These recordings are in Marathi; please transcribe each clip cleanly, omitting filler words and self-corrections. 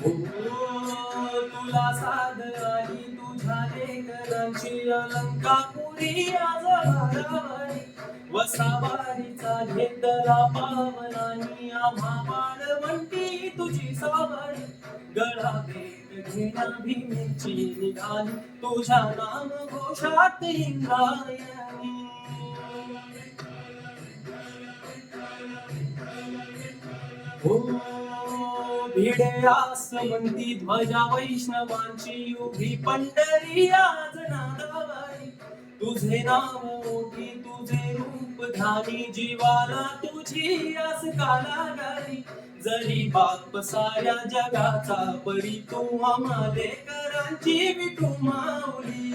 हो तुला साध आणि तुझ्या लेकरांची अलंकापुरी आज भारावारी वसावारीचा घेतला पावलानी आम्हा बाळवंटी तुझी सावरी गळा भेट घेण्या भीमेची निघाली तुझ्या नाम घोषात इंद्रायणी हो भिडे आसमंती ध्वजा वैष्णवांची उभी पंढरी आज नादावारी तुझे नाव ओठी तुझे रूप धानी जीवाला तुझी आस कालागारी जरी बाप साऱ्या जगाचा परी तू आम्हाले करांची विठू माऊली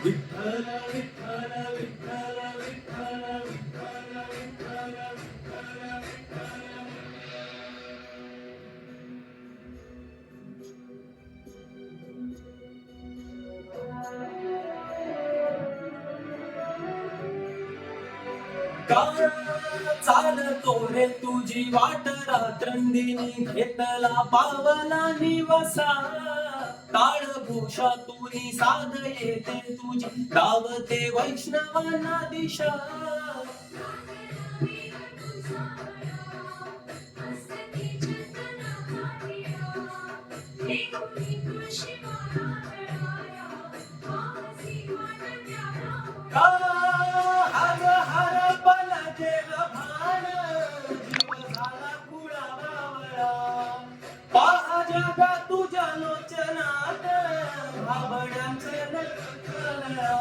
विठ्ठल विठ्ठल विठ्ठल विठ्ठल विठ्ठल विठ्ठल विठ्ठल विठ्ठल काळ चालतो रे तुझी वाट रात्रंदिनी घेतला पावला निवसा काळ भूषा तुनी साध येते तुझी धावते वैष्णवांना दिशा आज हरपल देव भान जीव झाला कुळा बावळा पहा जगा तुझ्या लोचनात भाबड्यांचे लखलया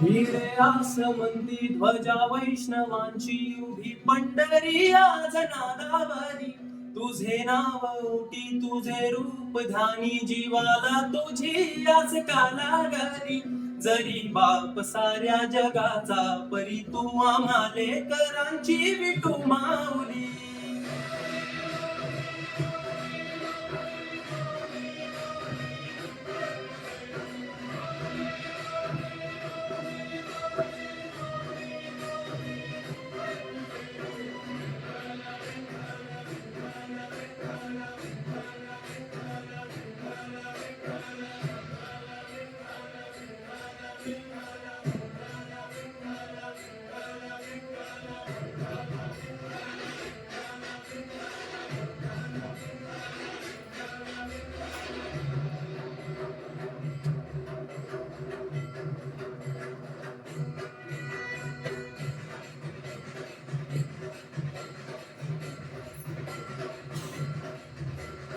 हिरे आसमंती ध्वजा वैष्णवांची उभी पंढरी आज नादावारी तुझे नाव ओटी तुझे रूप धानी जीवाला तुझी आज कालागारी जरी बाप साऱ्या जगाचा परी तू आम्हाले करांची विठू माऊली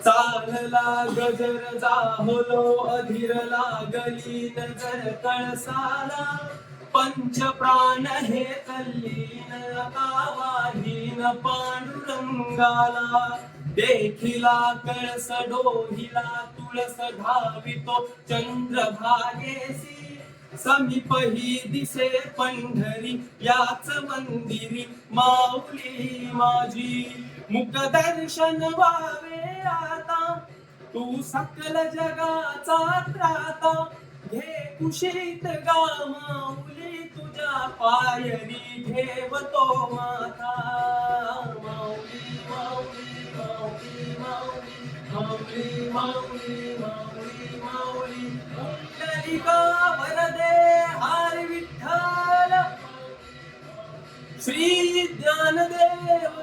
चालला गजर जाहलो अधीर लागली नजर कळसाला पंच प्राण हे तल्लीन आवाहीन पांडुरंगाला देखिला कळस डोहिला तुळस धावितो चंद्रभागेसी समीप ही दिसे पंढरी याच मंदिरी माऊली माझी मुख दर्शन व्हावे आता तू सकल जगाचा त्राता घे कुशीत गा माऊली तुझ्या पायरी ठेवतो माथा माऊली माऊली माऊली माऊली माऊली माऊली माऊली माऊली पुंडलिका वरदे हरी विठ्ठल श्री ज्ञानदेव